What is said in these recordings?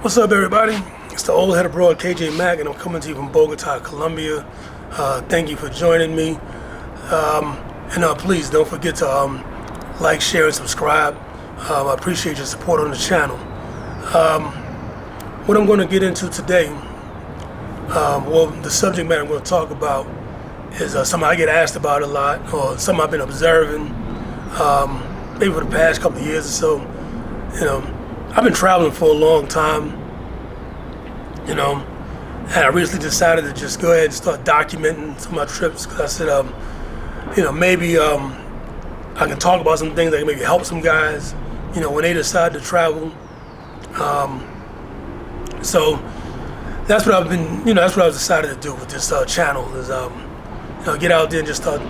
What's up, everybody? It's the old head abroad, KJ Mack, and I'm coming to you from Bogota, Colombia. Thank you for joining me. Please don't forget to like, share, and subscribe. I appreciate your support on the channel. What I'm going to get into today, the subject matter I'm going to talk about is something I get asked about a lot, or something I've been observing maybe for the past couple of years or so. I've been traveling for a long time, and I recently decided to just go ahead and start documenting some of my trips, because I said, maybe I can talk about some things that can maybe help some guys, when they decide to travel. So that's what I've been, that's what I've decided to do with this channel is, get out there and just start,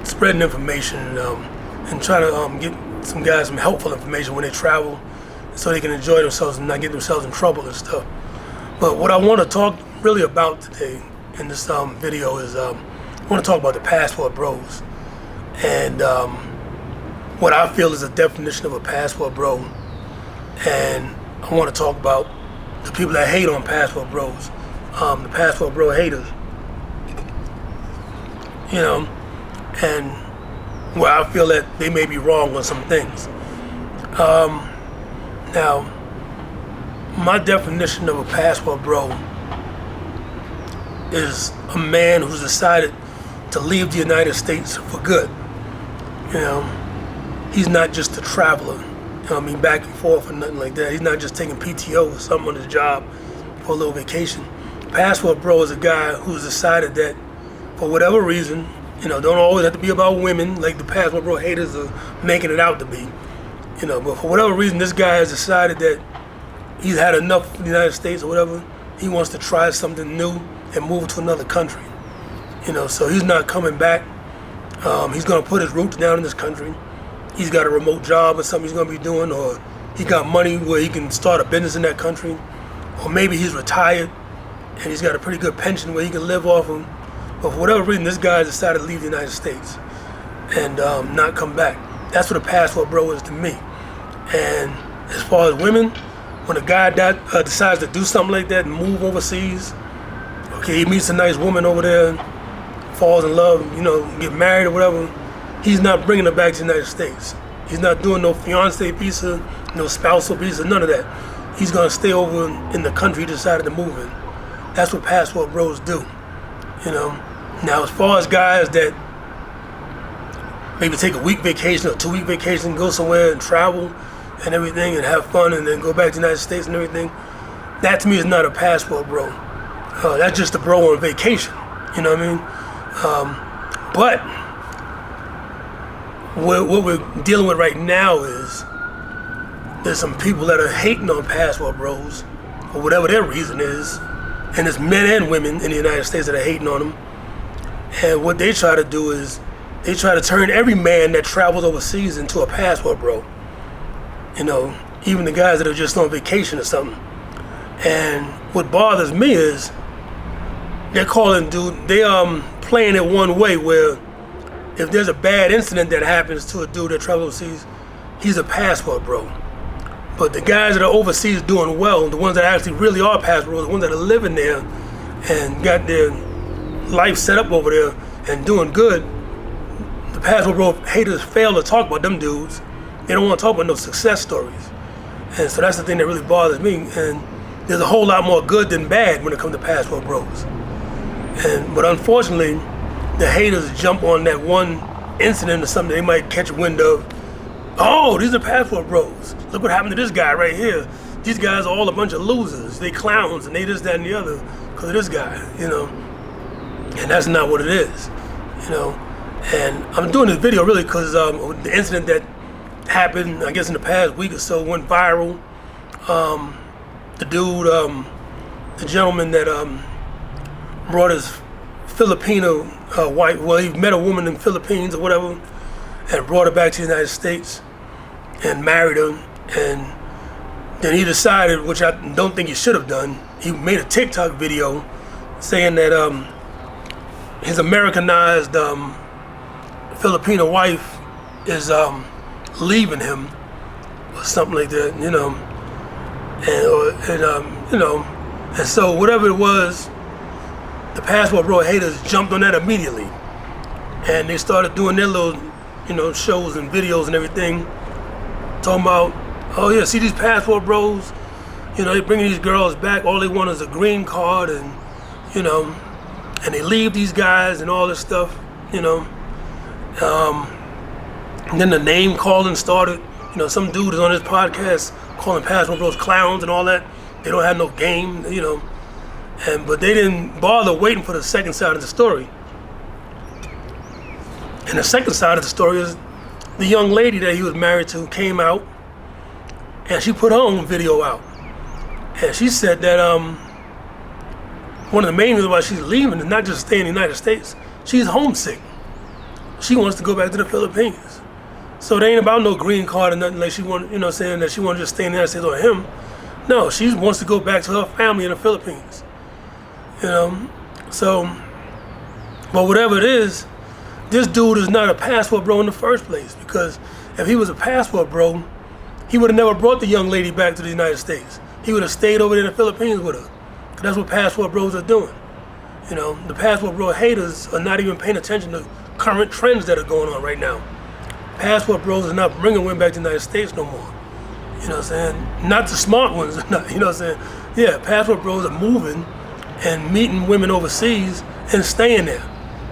spreading information and try to get some guys some helpful information when they travel, so they can enjoy themselves and not get themselves in trouble and stuff. But what I want to talk really about today in this video is I want to talk about the passport bros, and what I feel is a definition of a passport bro. And I want to talk about the people that hate on passport bros, the passport bro haters, and where I feel that they may be wrong on some things. Now, my definition of a passport bro is a man who's decided to leave the United States for good. He's not just a traveler, back and forth or nothing like that. He's not just taking PTO or something on his job for a little vacation. Passport bro is a guy who's decided that for whatever reason, don't always have to be about women like the passport bro haters are making it out to be. But for whatever reason, this guy has decided that he's had enough of the United States or whatever. He wants to try something new and move to another country. So he's not coming back. He's going to put his roots down in this country. He's got a remote job or something he's going to be doing, or he got money where he can start a business in that country, or maybe he's retired and he's got a pretty good pension where he can live off of. But for whatever reason, this guy decided to leave the United States and not come back. That's what a passport bro is to me. And as far as women, when a guy decides to do something like that and move overseas, okay, he meets a nice woman over there, falls in love, get married or whatever, he's not bringing her back to the United States. He's not doing no fiance visa, no spousal visa, none of that. He's gonna stay over in the country he decided to move in. That's what passport bros do. Now, as far as guys that maybe take a week vacation or 2-week vacation, go somewhere and travel and everything and have fun and then go back to the United States and everything, that to me is not a passport bro. That's just a bro on vacation, But what we're dealing with right now is there's some people that are hating on passport bros for whatever their reason is, and there's men and women in the United States that are hating on them. And what they try to do is they try to turn every man that travels overseas into a passport bro. Even the guys that are just on vacation or something. And what bothers me is they're playing it one way, where if there's a bad incident that happens to a dude that travels overseas, he's a passport bro. But the guys that are overseas doing well, the ones that actually really are passport bros, the ones that are living there and got their life set up over there and doing good, the passport bro haters fail to talk about them dudes. They don't want to talk about no success stories. And so that's the thing that really bothers me. And there's a whole lot more good than bad when it comes to passport bros. But unfortunately, the haters jump on that one incident or something they might catch wind of. Oh, these are passport bros. Look what happened to this guy right here. These guys are all a bunch of losers. They clowns and they this, that, and the other because of this guy, And that's not what it is, And I'm doing this video really because the incident that happened, I guess in the past week or so, went viral. The dude, the gentleman that brought his Filipino wife, well, he met a woman in the Philippines or whatever, and brought her back to the United States and married her. And then he decided, which I don't think he should have done, he made a TikTok video saying that his Americanized Filipino wife is leaving him or something like that, you know. And so whatever it was, the passport bro haters jumped on that immediately, and they started doing their little, shows and videos and everything, talking about, oh yeah, see these passport bros, they bringing these girls back, all they want is a green card, and and they leave these guys and all this stuff, and then the name calling started. Some dude is on his podcast calling passport bros clowns and all that. They don't have no game, but they didn't bother waiting for the second side of the story. And the second side of the story is the young lady that he was married to came out, and she put her own video out. And she said that one of the main reasons why she's leaving is not just staying in the United States. She's homesick. She wants to go back to the Philippines. So they ain't about no green card or nothing like she want, saying that she want to just stay in the United States or him. No, she wants to go back to her family in the Philippines. So, but whatever it is, this dude is not a passport bro in the first place, because if he was a passport bro, he would have never brought the young lady back to the United States. He would have stayed over there in the Philippines with her. That's what passport bros are doing. The passport bro haters are not even paying attention to current trends that are going on right now. Passport bros are not bringing women back to the United States no more. Not the smart ones, Yeah, passport bros are moving and meeting women overseas and staying there.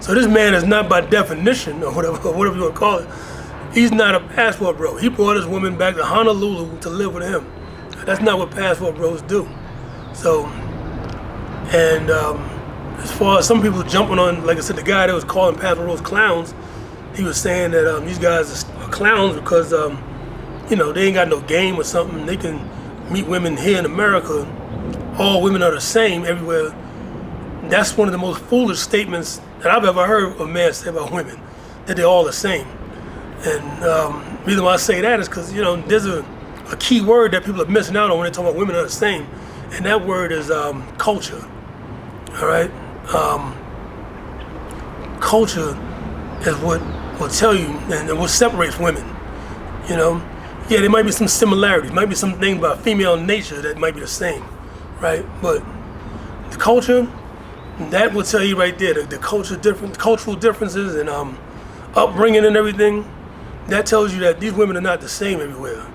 So this man is not, by definition, or whatever you want to call it, he's not a passport bro. He brought his woman back to Honolulu to live with him. That's not what passport bros do. So, and as far as some people jumping on, like I said, the guy that was calling passport bros clowns, he was saying that these guys are clowns because, they ain't got no game or something. They can meet women here in America. All women are the same everywhere. That's one of the most foolish statements that I've ever heard a man say about women, that they're all the same. And the reason why I say that is because, there's a key word that people are missing out on when they talk about women are the same. And that word is culture. All right? Culture is what will tell you and what separates women. Yeah, there might be some similarities, might be some things about female nature that might be the same, right? But the culture, that will tell you right there, the cultural differences and upbringing and everything, that tells you that these women are not the same everywhere.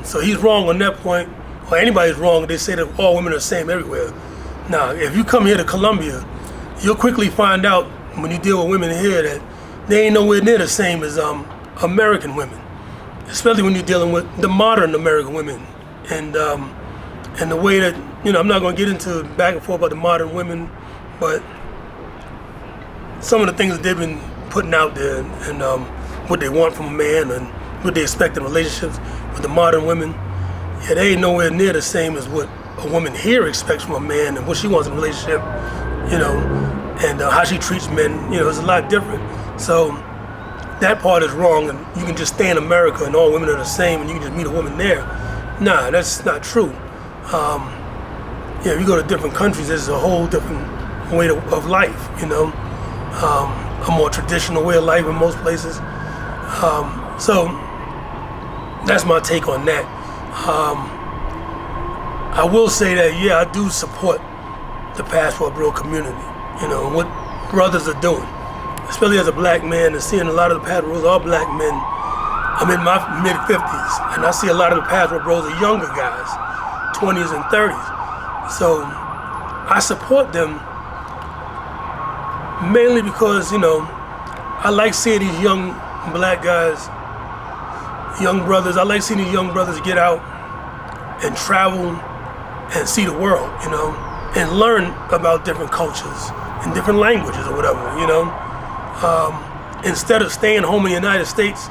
So he's wrong on that point, or anybody's wrong if they say that all women are the same everywhere. Now, if you come here to Colombia, you'll quickly find out when you deal with women here that they ain't nowhere near the same as American women, especially when you're dealing with the modern American women, and the way that, I'm not going to get into back and forth about the modern women, but some of the things that they've been putting out there and what they want from a man and what they expect in relationships with the modern women, yeah, they ain't nowhere near the same as what a woman here expects from a man and what she wants in a relationship, and how she treats men, it's a lot different. So that part is wrong, and you can just stay in America and all women are the same and you can just meet a woman there. Nah, that's not true. If you go to different countries, there's a whole different way of life, a more traditional way of life in most places. So that's my take on that. I will say that, yeah, I do support the passport bro community, what brothers are doing, especially as a black man, and seeing a lot of the passport bros are black men. I'm in my mid-50s, and I see a lot of the passport bros are younger guys, 20s and 30s. So I support them mainly because, I like seeing these young black guys, young brothers. I like seeing these young brothers get out and travel and see the world, and learn about different cultures and different languages or whatever, instead of staying home in the United States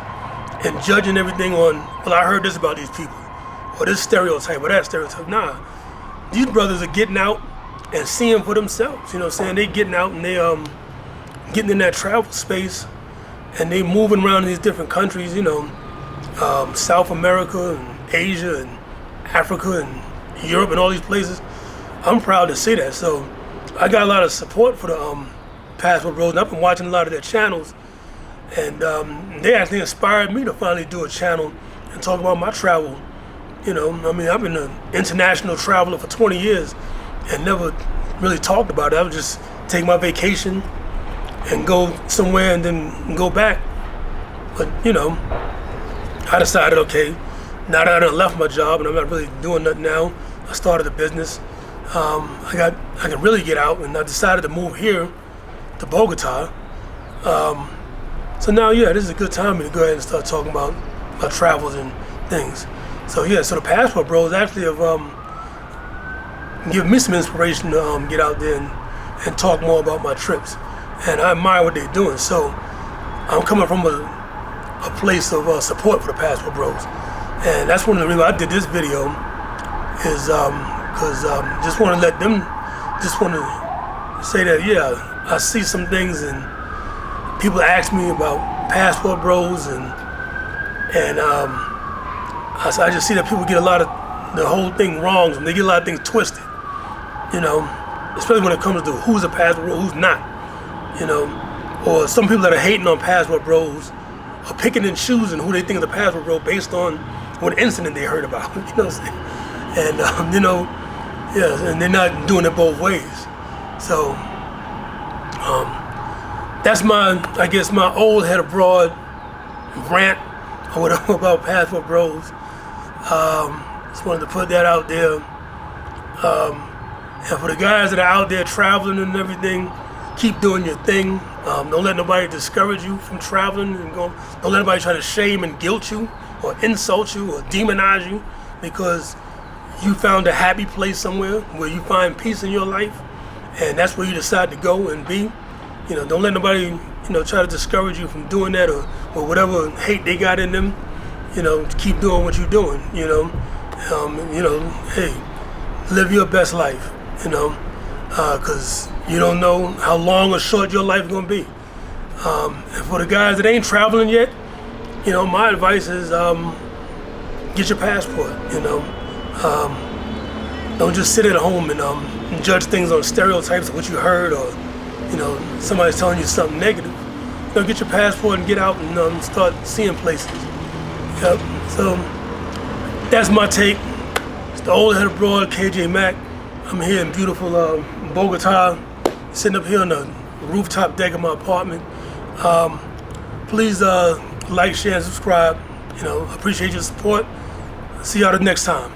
and judging everything on, well, I heard this about these people, or this stereotype, or that stereotype. Nah, these brothers are getting out and seeing for themselves. You know what I'm saying? They getting out and they getting in that travel space, and they moving around in these different countries. You know, South America and Asia and Africa and Europe and all these places. I'm proud to say that. So I got a lot of support for the Passport Bros, and I've been watching a lot of their channels, and they actually inspired me to finally do a channel and talk about my travel. You know, I mean, I've been an international traveler for 20 years and never really talked about it. I would just take my vacation and go somewhere and then go back. But, you know, I decided, okay, now that I done left my job and I'm not really doing nothing now, I started a business. I can really get out, and I decided to move here to Bogota. So now, yeah, this is a good time to go ahead and start talking about my travels and things. So yeah, so the Passport Bros actually have given me some inspiration to get out there and talk more about my trips. And I admire what they're doing. So I'm coming from a place of support for the Passport Bros. And that's one of the reasons I did this video, is because just want to let them, just want to say that, yeah, I see some things and people ask me about Passport Bros, and I just see that people get a lot of the whole thing wrong, and they get a lot of things twisted, you know, especially when it comes to who's a Passport Bro, who's not, you know, or some people that are hating on Passport Bros are picking and choosing who they think is a Passport Bro based on what incident they heard about, you know what I'm saying? And, you know, yeah, and they're not doing it both ways. So, that's my, I guess, my old head abroad rant or whatever about Passport Bros. Just wanted to put that out there. And for the guys that are out there traveling and everything, keep doing your thing. Don't let nobody discourage you from traveling and going. Don't let anybody try to shame and guilt you or insult you or demonize you because you found a happy place somewhere where you find peace in your life, and that's where you decide to go and be. You know, don't let nobody, you know, try to discourage you from doing that or whatever hate they got in them. You know, keep doing what you're doing. You know, hey, live your best life. You know, because you don't know how long or short your life is gonna be. And for the guys that ain't traveling yet, you know, my advice is get your passport. You know, don't just sit at home and judge things on stereotypes of what you heard, or you know, somebody's telling you something negative. You know, get your passport and get out and start seeing places. Yep. So that's my take. It's the old head abroad, KJ Mack. I'm here in beautiful Bogota, sitting up here on the rooftop deck of my apartment. Please like, share, and subscribe. You know, appreciate your support. See y'all the next time.